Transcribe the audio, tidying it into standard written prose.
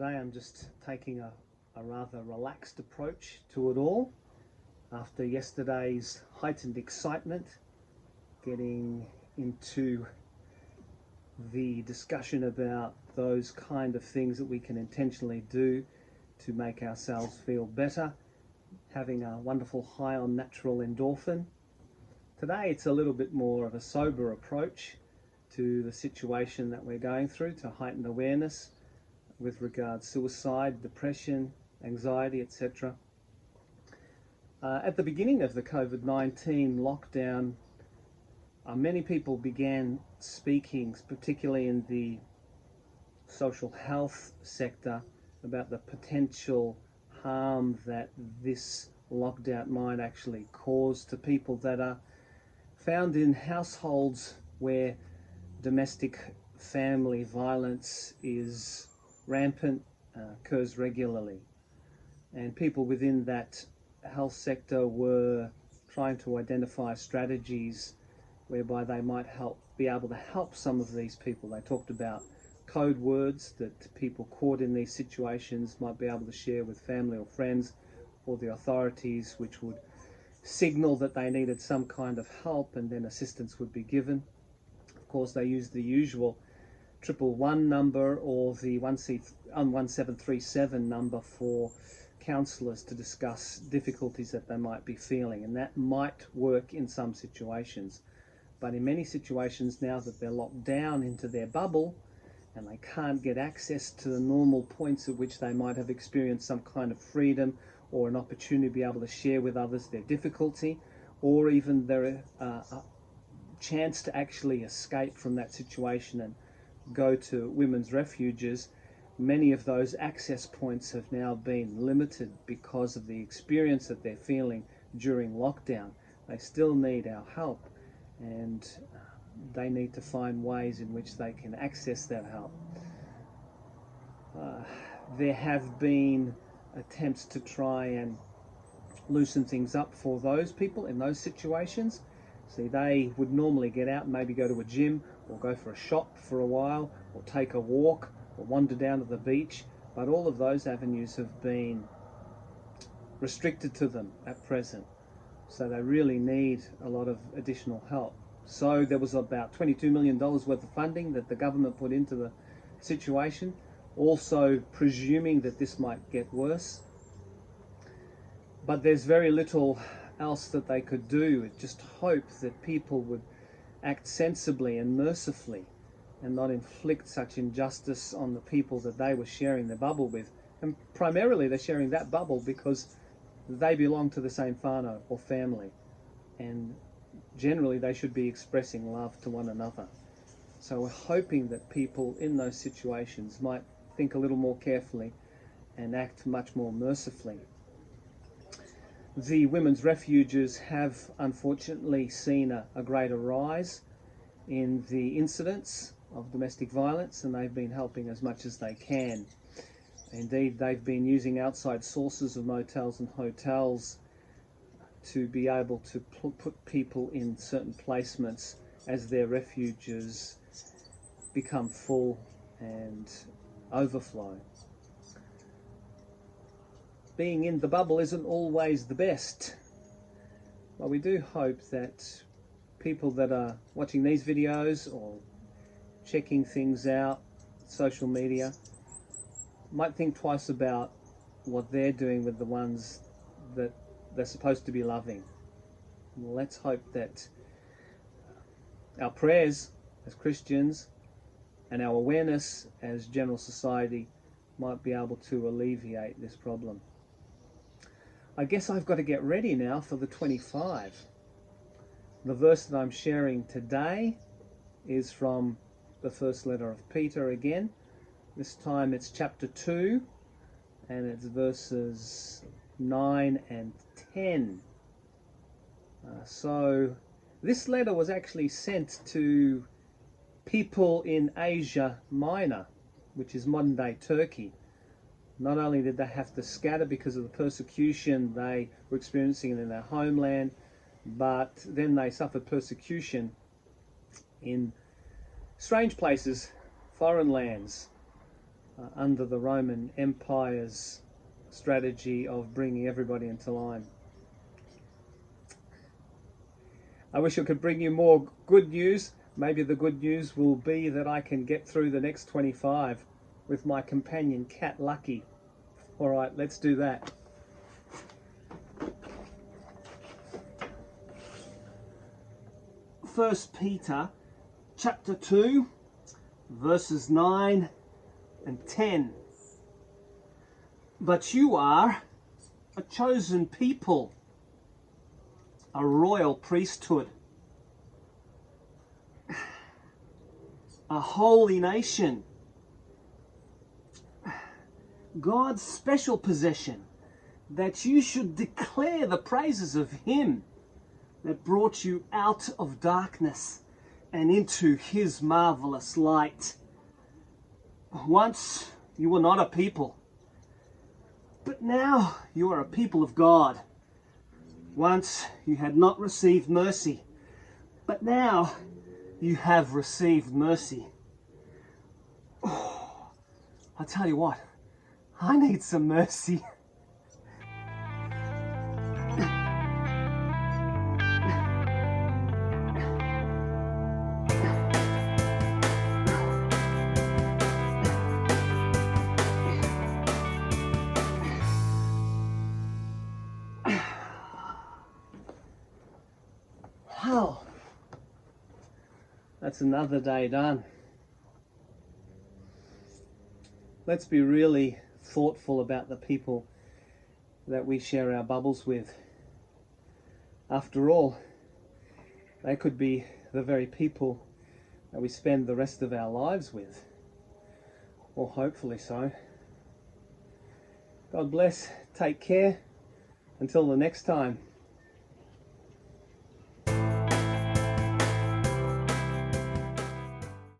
Today I'm just taking a rather relaxed approach to it all after yesterday's heightened excitement, getting into the discussion about those kind of things that we can intentionally do to make ourselves feel better, having a wonderful high on natural endorphin. Today it's a little bit more of a sober approach to the situation that we're going through, to heighten awareness with regards suicide, depression, anxiety, etc. At the beginning of the COVID-19 lockdown, many people began speaking, particularly in the social health sector, about the potential harm that this lockdown might actually cause to people that are found in households where domestic family violence is rampant, occurs regularly. And people within that health sector were trying to identify strategies whereby they might be able to help some of these people. They talked about code words that people caught in these situations might be able to share with family or friends or the authorities, which would signal that they needed some kind of help, and then assistance would be given. Of course, they used the usual 111 number or the 1737 number for counsellors to discuss difficulties that they might be feeling, and that might work in some situations. But in many situations, now that they're locked down into their bubble and they can't get access to the normal points at which they might have experienced some kind of freedom or an opportunity to be able to share with others their difficulty, or even their chance to actually escape from that situation and go to women's refuges, many of those access points have now been limited because of the experience that they're feeling during lockdown. They still need our help, and they need to find ways in which they can access that help. There have been attempts to try and loosen things up for those people in those situations. See, they would normally get out and maybe go to a gym or go for a shop for a while or take a walk or wander down to the beach, but all of those avenues have been restricted to them at present. So they really need a lot of additional help. So there was about $22 million worth of funding that the government put into the situation, also presuming that this might get worse. But there's very little else that they could do. Just hope that people would act sensibly and mercifully and not inflict such injustice on the people that they were sharing their bubble with. And primarily they're sharing that bubble because they belong to the same whānau or family, and generally they should be expressing love to one another. So we're hoping that people in those situations might think a little more carefully and act much more mercifully. The women's refuges have unfortunately seen a greater rise in the incidents of domestic violence, and they've been helping as much as they can. Indeed, they've been using outside sources of motels and hotels to be able to put people in certain placements as their refuges become full and overflow. Being in the bubble isn't always the best, but we do hope that people that are watching these videos or checking things out, social media, might think twice about what they're doing with the ones that they're supposed to be loving. Let's hope that our prayers as Christians and our awareness as general society might be able to alleviate this problem. I guess I've got to get ready now for the 25. The verse that I'm sharing today is from the first letter of Peter again. This time it's chapter 2, and it's verses 9 and 10. So this letter was actually sent to people in Asia Minor, which is modern day Turkey. Not only did they have to scatter because of the persecution they were experiencing in their homeland, but then they suffered persecution in strange places, foreign lands, under the Roman Empire's strategy of bringing everybody into line. I wish I could bring you more good news. Maybe the good news will be that I can get through the next 25 with my companion cat Lucky. All right, let's do that. First Peter chapter 2 verses 9 and 10. But you are a chosen people, a royal priesthood, a holy nation, God's special possession, that you should declare the praises of Him that brought you out of darkness and into His marvelous light. Once you were not a people, but now you are a people of God. Once you had not received mercy, but now you have received mercy. Oh, I tell you what, I need some mercy. Well, that's another day done. Let's be really thoughtful about the people that we share our bubbles with. After all, they could be the very people that we spend the rest of our lives with, or hopefully so. God bless, take care, until the next time.